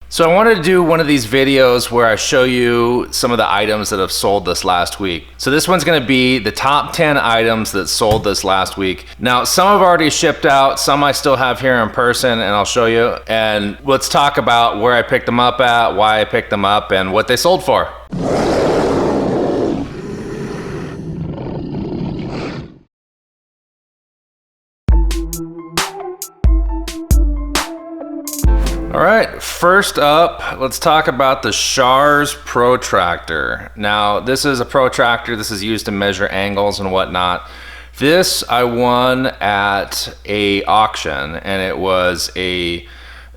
So I wanted to do one of these videos where I show you some of the items that have sold this last week. So this one's gonna be the top 10 items that sold this last week. Now, some have already shipped out, some I still have here in person, and I'll show you. And let's talk about where I picked them up at, why I picked them up, and what they sold for. All right, first up, let's talk about the Schar's protractor. Now, this is a protractor. This is used to measure angles and whatnot. This I won at a auction, and it was a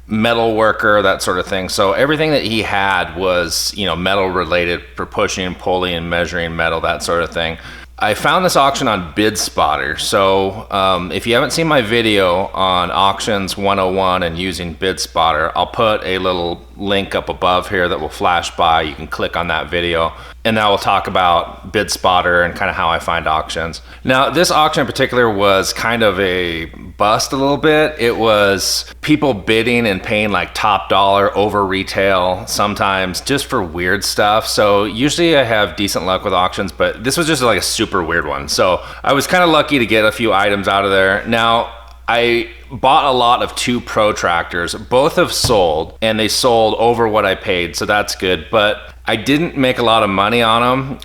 metal worker, that sort of thing. So everything that he had was, metal related for pushing and pulling and measuring metal, that sort of thing. I found this auction on BidSpotter. So if you haven't seen my video on auctions 101 and using BidSpotter, I'll put a little link up above here that will flash by. You can click on that video, and I will talk about BidSpotter and kind of how I find auctions. Now, this auction in particular was kind of a bust a little bit. It was people bidding and paying like top dollar over retail, sometimes just for weird stuff. So usually I have decent luck with auctions, but this was just like a super weird one. So I was kind of lucky to get a few items out of there. Now, I bought a lot of 2 protractors. Both have sold, and they sold over what I paid, so that's good. But I didn't make a lot of money on them.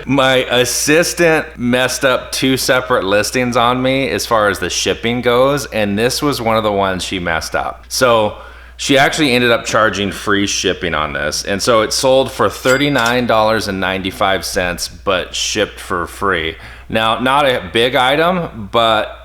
My assistant messed up 2 separate listings on me as far as the shipping goes, and this was one of the ones she messed up. So she actually ended up charging free shipping on this, and so it sold for $39.95, but shipped for free. Now, not a big item, but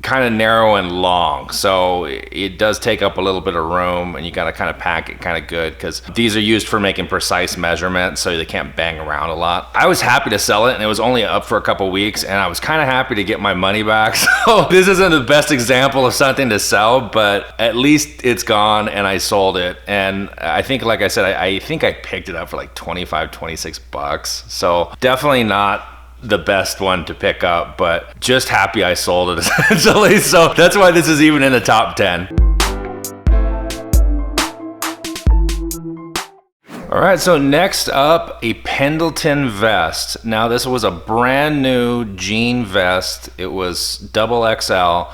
kind of narrow and long, so it does take up a little bit of room, and you got to kind of pack it kind of good, because these are used for making precise measurements, so they can't bang around a lot. I was happy to sell it, and it was only up for a couple weeks, and I was kind of happy to get my money back. So this isn't the best example of something to sell, but at least it's gone, and I sold it. And I think, like I said, I think I picked it up for like 25, 26 bucks. So definitely not the best one to pick up, but just happy I sold it essentially. So that's why this is even in the top 10. All right, so next up, a Pendleton vest. Now, this was a brand new jean vest. It was double XL,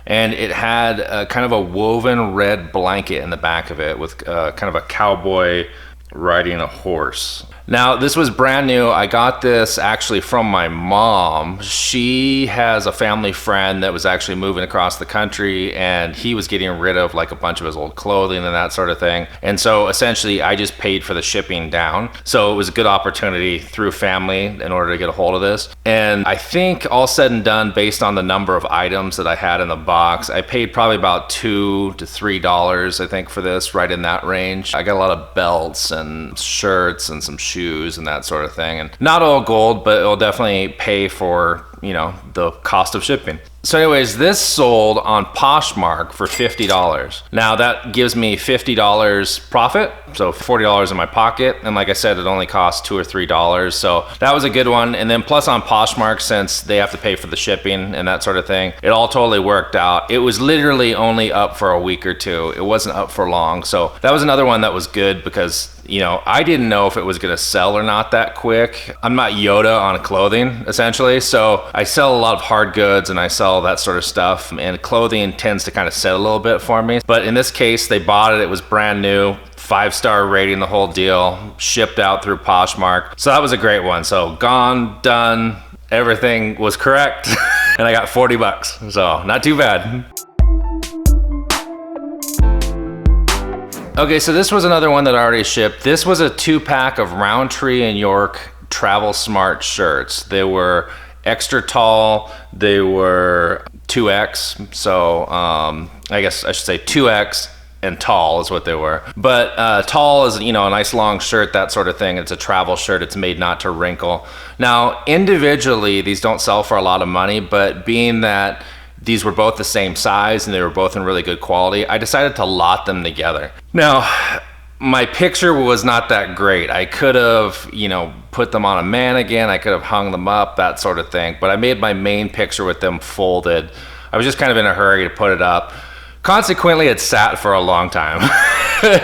and it had a kind of a woven red blanket in the back of it with kind of a cowboy riding a horse. Now, this was brand new. I got this actually from my mom. She has a family friend that was actually moving across the country, and he was getting rid of like a bunch of his old clothing and that sort of thing. And so essentially I just paid for the shipping down. So it was a good opportunity through family in order to get a hold of this. And I think all said and done, based on the number of items that I had in the box, I paid probably about $2 to $3, I think, for this, right in that range. I got a lot of belts and shirts and some shoes and that sort of thing, and not all gold, but it'll definitely pay for the cost of shipping. So anyways, this sold on Poshmark for $50. Now that gives me $50 profit, so $40 in my pocket. And like I said, it only cost $2 or $3. So that was a good one. And then plus on Poshmark, since they have to pay for the shipping and that sort of thing, it all totally worked out. It was literally only up for a week or two. It wasn't up for long. So that was another one that was good, because I didn't know if it was gonna sell or not that quick. I'm not Yoda on clothing, essentially. So I sell a lot of hard goods and I sell that sort of stuff, and clothing tends to kind of set a little bit for me. But in this case, they bought it. It was brand new, 5-star rating, the whole deal, shipped out through Poshmark. So that was a great one. So gone, done, everything was correct. And I got 40 bucks. So not too bad. Okay, so this was another one that I already shipped. This was a 2-pack of ROUNDTREE and York Travel Smart shirts. They were extra tall. They were 2X. So I guess I should say 2X and tall is what they were. But tall is, a nice long shirt, that sort of thing. It's a travel shirt. It's made not to wrinkle. Now, individually, these don't sell for a lot of money, but being that these were both the same size and they were both in really good quality, I decided to lot them together. Now, my picture was not that great. I could have, put them on a mannequin. I could have hung them up, that sort of thing. But I made my main picture with them folded. I was just kind of in a hurry to put it up. Consequently, it sat for a long time.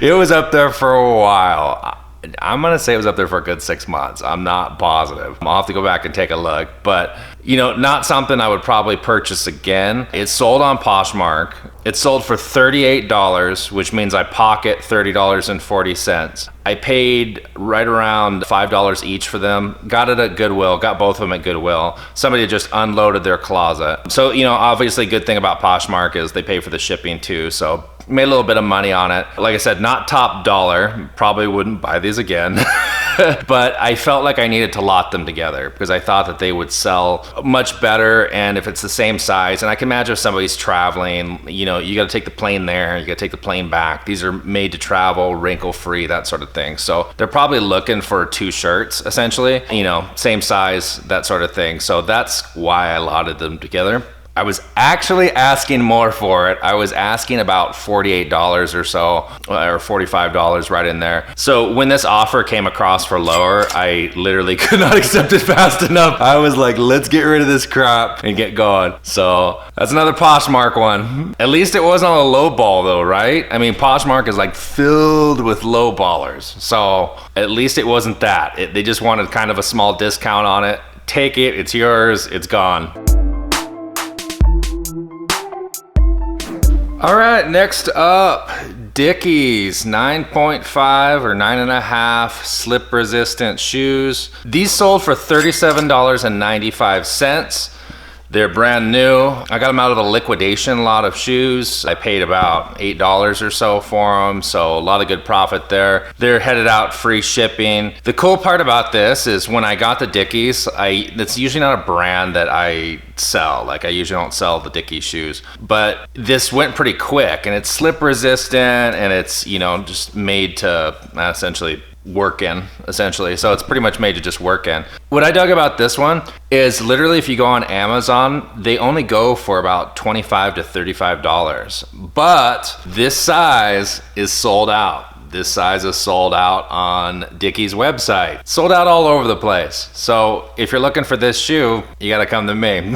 It was up there for a while. I'm gonna say it was up there for a good 6 months. I'm not positive. I'll have to go back and take a look, but you know, not something I would probably purchase again. It sold on Poshmark. It sold for $38, which means I pocket $30.40. I paid right around $5 each for them. Got it at Goodwill, got both of them at Goodwill. Somebody just unloaded their closet. So, you know, obviously good thing about Poshmark is they pay for the shipping too. So made a little bit of money on it. Like I said, not top dollar. Probably wouldn't buy these again. But I felt like I needed to lot them together because I thought that they would sell much better, and if it's the same size, and I can imagine if somebody's traveling, you know, you got to take the plane there, you got to take the plane back. These are made to travel, wrinkle free, that sort of thing. So they're probably looking for 2 shirts essentially, you know, same size, that sort of thing. So that's why I lotted them together. I was actually asking more for it. I was asking about $48 or so, or $45 right in there. So when this offer came across for lower, I literally could not accept it fast enough. I was like, let's get rid of this crap and get going. So that's another Poshmark one. At least it wasn't a low ball though, right? I mean, Poshmark is like filled with low ballers. So at least it wasn't that. They just wanted kind of a small discount on it. Take it, it's yours, it's gone. All right, next up, Dickies 9.5 or 9.5 slip resistant shoes. These sold for $37.95. They're brand new. I got them out of a liquidation lot of shoes. I paid about $8 or so for them, so a lot of good profit there. They're headed out free shipping. The cool part about this is when I got the Dickies, it's usually not a brand that I sell. Like I usually don't sell the Dickies shoes, but this went pretty quick, and it's slip resistant, and it's, you know, just made to essentially work in, essentially. So it's pretty much made to just work in. What I dug about this one is literally if you go on Amazon, they only go for about $25 to $35. But this size is sold out. This size is sold out on Dickies' website. Sold out all over the place. So if you're looking for this shoe, you gotta come to me.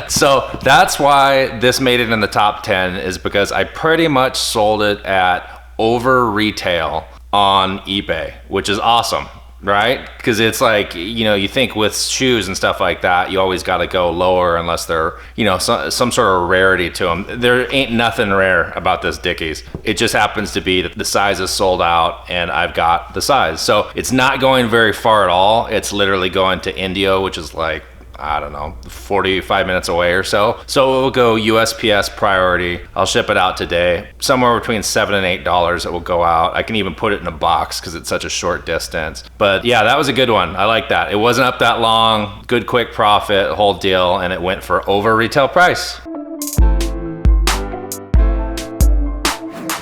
So that's why this made it in the top 10, is because I pretty much sold it at over retail on eBay, which is awesome, right? Because it's like, you know, you think with shoes and stuff like that, you always got to go lower unless they're, you know, some sort of rarity to them. There ain't nothing rare about this Dickies. It just happens to be that the size is sold out and I've got the size. So it's not going very far at all. It's literally going to India, which is like, I don't know, 45 minutes away or so. So it will go USPS priority. I'll ship it out today. Somewhere between $7 and $8 it will go out. I can even put it in a box because it's such a short distance. But yeah, that was a good one. I like that. It wasn't up that long, good quick profit, whole deal, and it went for over retail price.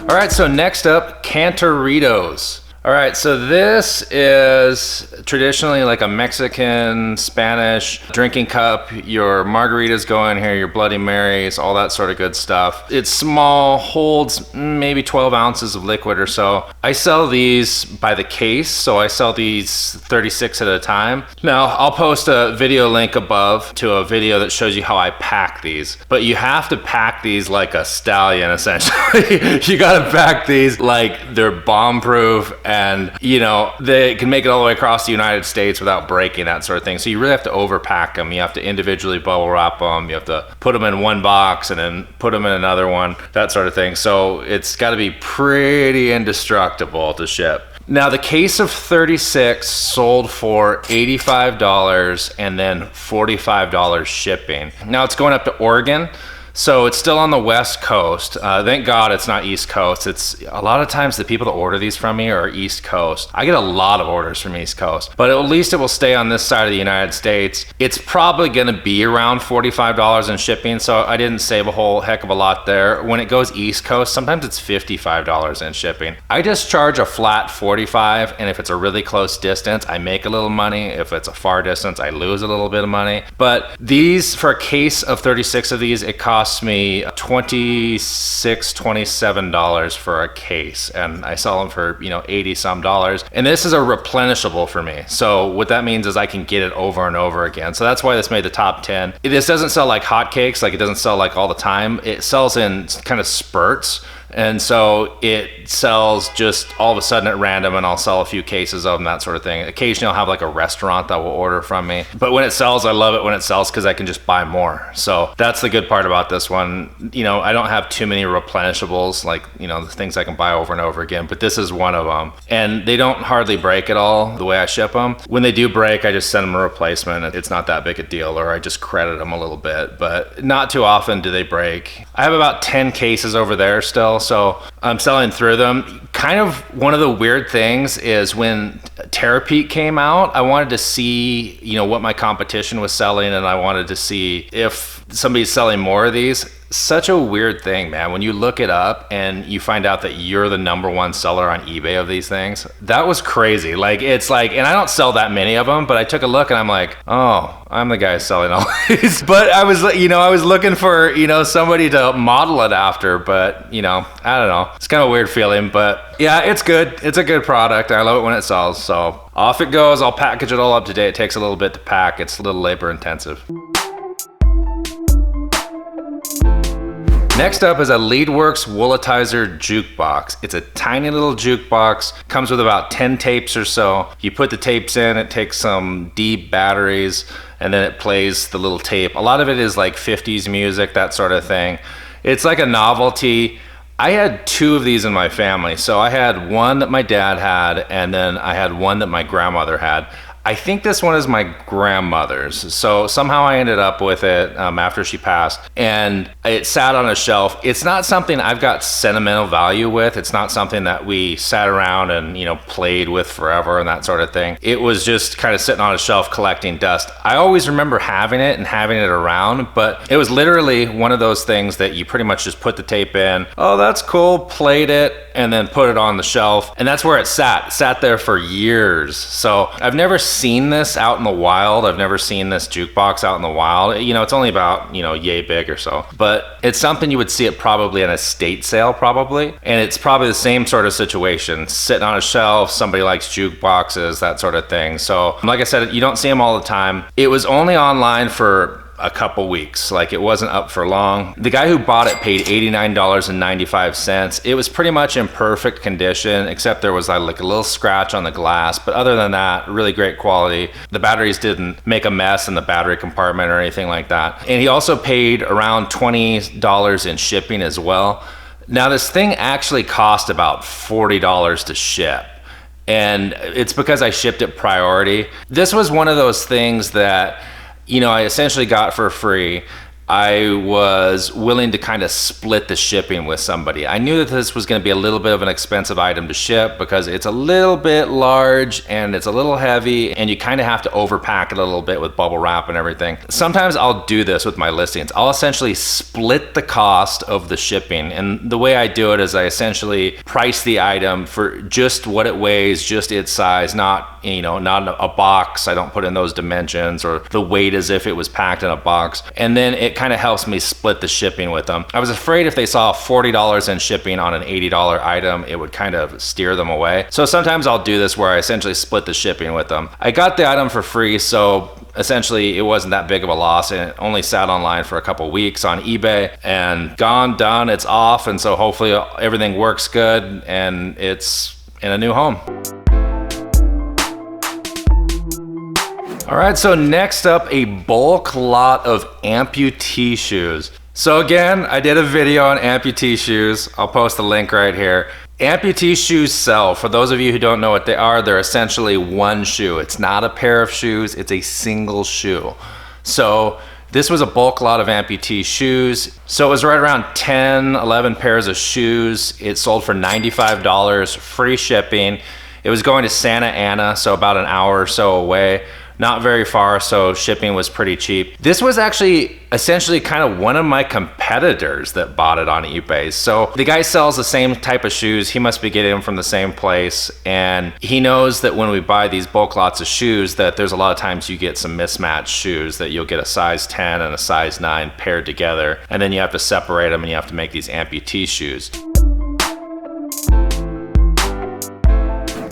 All right, so next up, CANTARITOS. All right, so this is traditionally like a Mexican, Spanish drinking cup. Your margaritas go in here, your Bloody Marys, all that sort of good stuff. It's small, holds maybe 12 ounces of liquid or so. I sell these by the case, so I sell these 36 at a time. Now, I'll post a video link above to a video that shows you how I pack these. But you have to pack these like a stallion, essentially. You gotta pack these like they're bomb-proof, and you know, they can make it all the way across the United States without breaking, that sort of thing. So you really have to overpack them. You have to individually bubble wrap them. You have to put them in one box and then put them in another one, that sort of thing. So it's got to be pretty indestructible to ship. Now the case of 36 sold for $85 and then $45 shipping. Now it's going up to Oregon. So it's still on the West Coast. Thank God it's not East Coast. It's a lot of times the people that order these from me are East Coast. I get a lot of orders from East Coast, but at least it will stay on this side of the United States. It's probably gonna be around $45 in shipping, so I didn't save a whole heck of a lot there. When it goes East Coast, sometimes it's $55 in shipping. I just charge a flat $45, and if it's a really close distance, I make a little money. If it's a far distance, I lose a little bit of money. But these, for a case of 36 of these, it costs cost me $26, $27 for a case, and I sell them for, you know, 80 some dollars. And this is a replenishable for me. So what that means is I can get it over and over again. So that's why this made the top 10. This doesn't sell like hotcakes, like it doesn't sell like all the time. It sells in kind of spurts. And so it sells just all of a sudden at random, and I'll sell a few cases of them, that sort of thing. Occasionally I'll have like a restaurant that will order from me. But when it sells, I love it when it sells because I can just buy more. So that's the good part about this one. You know, I don't have too many replenishables, like, you know, the things I can buy over and over again, but this is one of them. And they don't hardly break at all the way I ship them. When they do break, I just send them a replacement. It's not that big a deal, or I just credit them a little bit, but not too often do they break. I have about 10 cases over there still. So I'm selling through them. Kind of one of the weird things is when Terapeat came out, I wanted to see, you know, what my competition was selling, and I wanted to see if somebody's selling more of these. Such a weird thing, man. When you look it up and you find out that you're the #1 seller on eBay of these things, that was crazy. Like, it's like, and I don't sell that many of them, but I took a look and I'm like, oh, I'm the guy selling all these. But I was, you know, I was looking for, you know, somebody to model it after, but, you know, I don't know. It's kind of a weird feeling, but yeah, it's good. It's a good product. I love it when it sells. So off it goes. I'll package it all up today. It takes a little bit to pack. It's a little labor intensive. Next up is a Leadworks Woolitizer jukebox. It's a tiny little jukebox, comes with about 10 tapes or so. You put the tapes in, it takes some D batteries, and then it plays the little tape. A lot of it is like 50s music, that sort of thing. It's like a novelty. I had 2 of these in my family. So I had one that my dad had, and then I had one that my grandmother had. I think this one is my grandmother's. So somehow I ended up with it after she passed, and it sat on a shelf. It's not something I've got sentimental value with. It's not something that we sat around and, you know, played with forever and that sort of thing. It was just kind of sitting on a shelf collecting dust. I always remember having it and having it around, but it was literally one of those things that you pretty much just put the tape in. Oh, that's cool, played it, and then put it on the shelf. And that's where it sat. It sat there for years. So I've never seen this out in the wild. I've never seen this jukebox out in the wild. You know, it's only about, you know, yay big or so, but it's something you would see it probably in a estate sale probably. And it's probably the same sort of situation, sitting on a shelf. Somebody likes jukeboxes, that sort of thing. So like I said, you don't see them all the time. It was only online for a couple weeks, like it wasn't up for long. The guy who bought it paid $89.95. It was pretty much in perfect condition, except there was like a little scratch on the glass, but other than that, really great quality. The batteries didn't make a mess in the battery compartment or anything like that. And he also paid around $20 in shipping as well. Now this thing actually cost about $40 to ship, and it's because I shipped it priority. This was one of those things that, you know, I essentially got for free. I was willing to kind of split the shipping with somebody. I knew that this was going to be a little bit of an expensive item to ship because it's a little bit large and it's a little heavy, and you kind of have to overpack it a little bit with bubble wrap and everything. Sometimes I'll do this with my listings. I'll essentially split the cost of the shipping, and the way I do it is I essentially price the item for just what it weighs, just its size, not, you know, not a box. I don't put in those dimensions or the weight as if it was packed in a box. And then it kind of helps me split the shipping with them. I was afraid if they saw $40 in shipping on an $80 item, it would kind of steer them away. So sometimes I'll do this where I essentially split the shipping with them. I got the item for free, so essentially it wasn't that big of a loss, and it only sat online for a couple weeks on eBay, and gone, done, it's off. And so hopefully everything works good and it's in a new home. All right, so next up, a bulk lot of amputee shoes. So again, I did a video on amputee shoes. I'll post the link right here. Amputee shoes sell. For those of you who don't know what they are, they're essentially one shoe. It's not a pair of shoes, it's a single shoe. So this was a bulk lot of amputee shoes. So it was right around 10, 11 pairs of shoes. It sold for $95, free shipping. It was going to Santa Ana, so about an hour or so away. not very far, so shipping was pretty cheap. This was actually essentially kind of one of my competitors that bought it on eBay. So the guy sells the same type of shoes. He must be getting them from the same place, and he knows that when we buy these bulk lots of shoes that there's a lot of times you get some mismatched shoes, that you'll get a size 10 and a size 9 paired together, and then you have to separate them and you have to make these amputee shoes.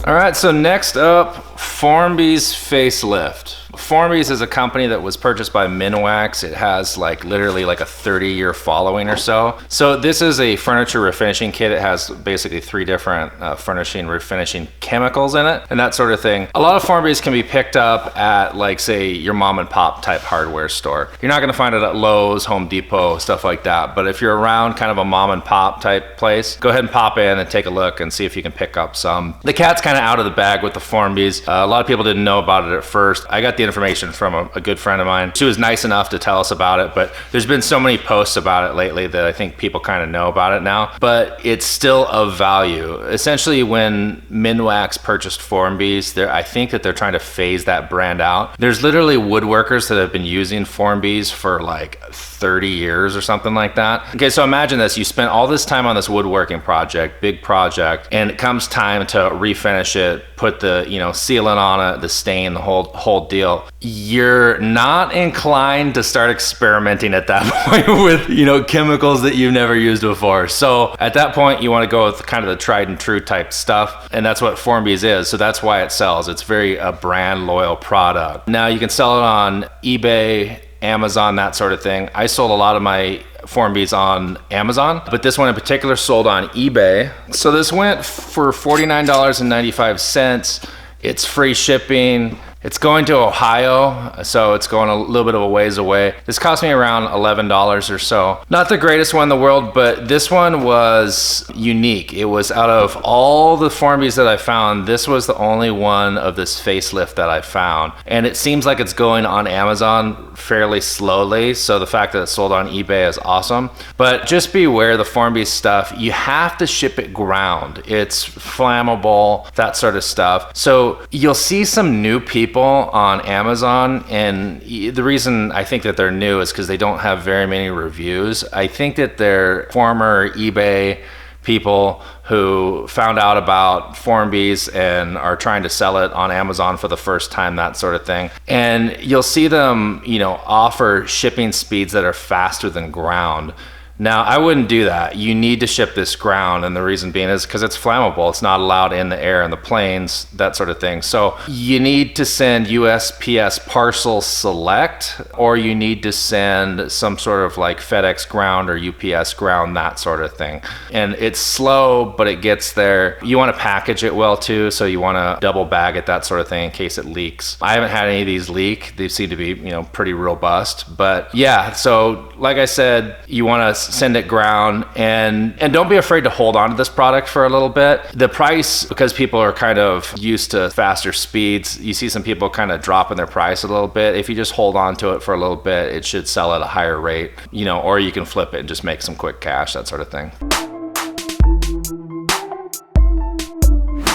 All right, so next up, Formby's Facelift. Formby's is a company that was purchased by Minwax. It has like literally like a 30-year following or so. So this is a furniture refinishing kit. It has basically 3 different furnishing refinishing chemicals in it and that sort of thing. A lot of Formby's can be picked up at like, say, your mom and pop type hardware store. You're not gonna find it at Lowe's, Home Depot, stuff like that. But if you're around kind of a mom and pop type place, go ahead and pop in and take a look and see if you can pick up some. The cat's kind of out of the bag with the Formby's. A lot of people didn't know about it at first. I got the information from a good friend of mine. She was nice enough to tell us about it, but there's been so many posts about it lately that I think people kind of know about it now, but it's still of value. Essentially, when Minwax purchased Formby's, I think that they're trying to phase that brand out. There's literally woodworkers that have been using Formby's for like 30 years or something like that. Okay, so imagine this. You spent all this time on this woodworking project, big project, and it comes time to refinish it, put the, you know, sealant on it, the stain, the whole deal. You're not inclined to start experimenting at that point with, you know, chemicals that you've never used before. So at that point, you want to go with kind of the tried and true type stuff, and that's what Formby's is. So that's why it sells. It's very a brand loyal product. Now you can sell it on eBay, Amazon, that sort of thing. I sold a lot of my Formby's on Amazon, but this one in particular sold on eBay. So this went for $49.95. It's free shipping. It's going to Ohio, so it's going a little bit of a ways away. This cost me around $11 or so. Not the greatest one in the world, but this one was unique. It was out of all the Formby's that I found, this was the only one of this facelift that I found. And it seems like it's going on Amazon fairly slowly, so the fact that it's sold on eBay is awesome. But just beware the Formby's stuff, you have to ship it ground. It's flammable, that sort of stuff. So you'll see some new people on Amazon, and the reason I think that they're new is because they don't have very many reviews. I think that they're former eBay people who found out about Formby's and are trying to sell it on Amazon for the first time, that sort of thing. And you'll see them, you know, offer shipping speeds that are faster than ground. Now, I wouldn't do that. You need to ship this ground, and the reason being is because it's flammable. It's not allowed in the air in the planes, that sort of thing. So you need to send USPS parcel select, or you need to send some sort of like FedEx ground or UPS ground, that sort of thing. And it's slow, but it gets there. You want to package it well too, so you want to double bag it, that sort of thing, in case it leaks. I haven't had any of these leak. They seem to be, you know, pretty robust. But yeah, so like I said, you want to send it ground, and don't be afraid to hold on to this product for a little bit. The price, because people are kind of used to faster speeds, you see some people kind of dropping their price a little bit. If you just hold on to it for a little bit, it should sell at a higher rate, you know, or you can flip it and just make some quick cash, that sort of thing.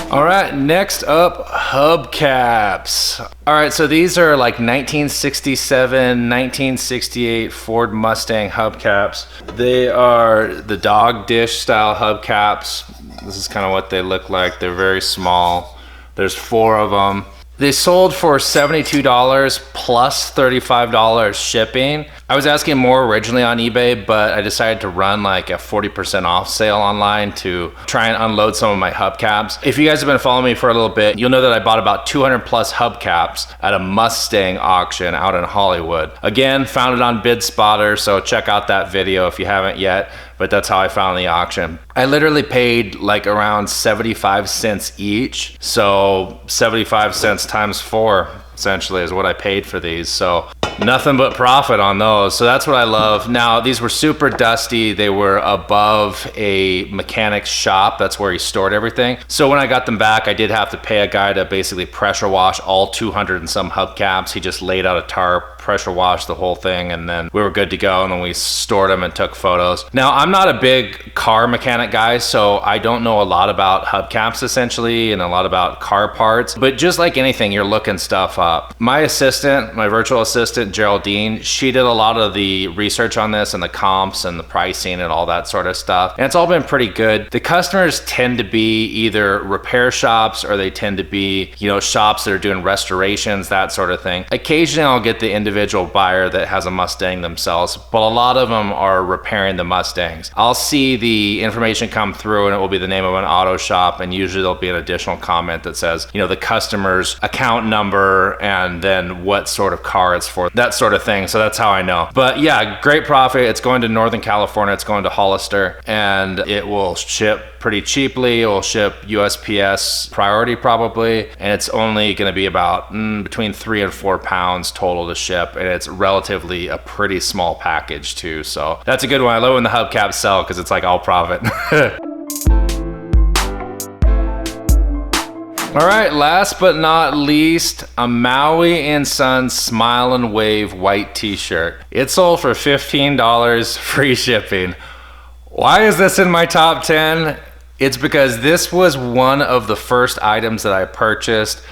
All right, next up, hubcaps. All right, so these are like 1967, 1968 Ford Mustang hubcaps. They are the dog dish style hubcaps. This is kind of what they look like. They're very small. There's 4 of them. They sold for $72 plus $35 shipping. I was asking more originally on eBay, but I decided to run like a 40% off sale online to try and unload some of my hubcaps. If you guys have been following me for a little bit, you'll know that I bought about 200 plus hubcaps at a Mustang auction out in Hollywood. Again, found it on BidSpotter, so check out that video if you haven't yet. But that's how I found the auction. I literally paid like around 75 cents each. So 75 cents times 4 essentially is what I paid for these. So nothing but profit on those. So that's what I love. Now, these were super dusty. They were above a mechanic's shop. That's where he stored everything. So when I got them back, I did have to pay a guy to basically pressure wash all 200 and some hubcaps. He just laid out a tarp, pressure washed the whole thing, and then we were good to go, and then we stored them and took photos. Now, I'm not a big car mechanic guy, so I don't know a lot about hubcaps essentially and a lot about car parts, but just like anything, you're looking stuff up. My assistant, my virtual assistant, Geraldine, she did a lot of the research on this and the comps and the pricing and all that sort of stuff, and it's all been pretty good. The customers tend to be either repair shops or they tend to be, you know, shops that are doing restorations, that sort of thing. Occasionally I'll get the individual buyer that has a Mustang themselves, but a lot of them are repairing the Mustangs. I'll see the information come through and it will be the name of an auto shop, and usually there'll be an additional comment that says, you know, the customer's account number and then what sort of car it's for, that sort of thing. So that's how I know. But yeah, great profit. It's going to Northern California, it's going to Hollister, and it will ship pretty cheaply. It will ship USPS priority probably, and it's only going to be about between 3 and 4 pounds total to ship, and it's relatively a pretty small package too. So that's a good one. I love when the hubcaps sell because it's like all profit. All right, last but not least, a Maui and Son Smile and Wave white t-shirt. It sold for $15, free shipping. Why is this in my top 10? It's because this was one of the first items that I purchased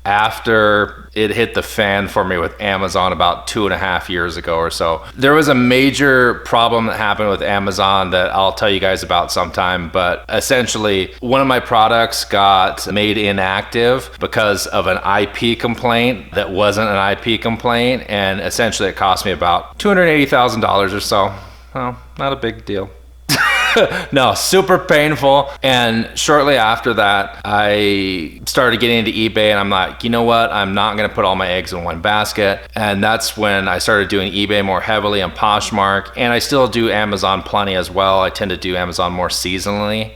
after it hit the fan for me with Amazon about 2.5 years ago or so. There was a major problem that happened with Amazon that I'll tell you guys about sometime, but essentially one of my products got made inactive because of an IP complaint that wasn't an IP complaint, and essentially it cost me about $280,000 or so. Well, not a big deal. No, super painful. And shortly after that, I started getting into eBay, and I'm like, you know what? I'm not going to put all my eggs in one basket. And that's when I started doing eBay more heavily and Poshmark. And I still do Amazon plenty as well. I tend to do Amazon more seasonally.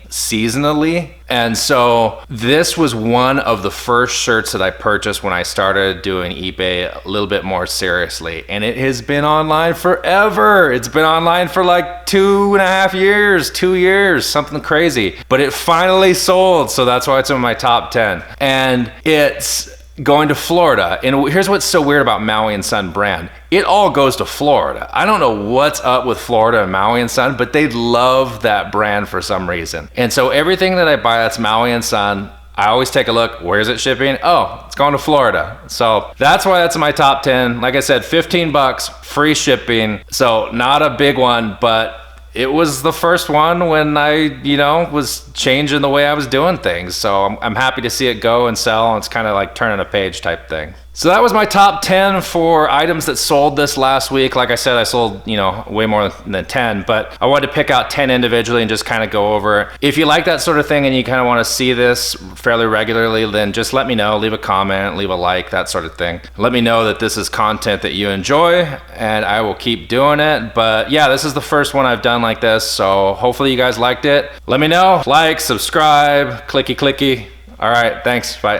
And so this was one of the first shirts that I purchased when I started doing eBay a little bit more seriously. And it has been online forever. It's been online for like 2.5 years, 2 years, something crazy. But it finally sold, so that's why it's in my top 10. And it's going to Florida. And here's what's so weird about Maui and Son brand. It all goes to Florida. I don't know what's up with Florida and Maui and Son, but they love that brand for some reason. And so everything that I buy that's Maui and Son, I always take a look, where's it shipping? Oh, it's going to Florida. So that's why that's in my top 10. Like I said, 15 bucks, free shipping. So not a big one, but it was the first one when I, you know, was changing the way I was doing things. So I'm happy to see it go and sell. It's kind of like turning a page type thing. So that was my top 10 for items that sold this last week. Like I said, I sold, you know, way more than 10, but I wanted to pick out 10 individually and just kind of go over. If you like that sort of thing and you kind of want to see this fairly regularly, then just let me know, leave a comment, leave a like, that sort of thing. Let me know that this is content that you enjoy, and I will keep doing it. But yeah, this is the first one I've done like this, so hopefully you guys liked it. Let me know, like, subscribe, clicky clicky. All right, thanks, bye.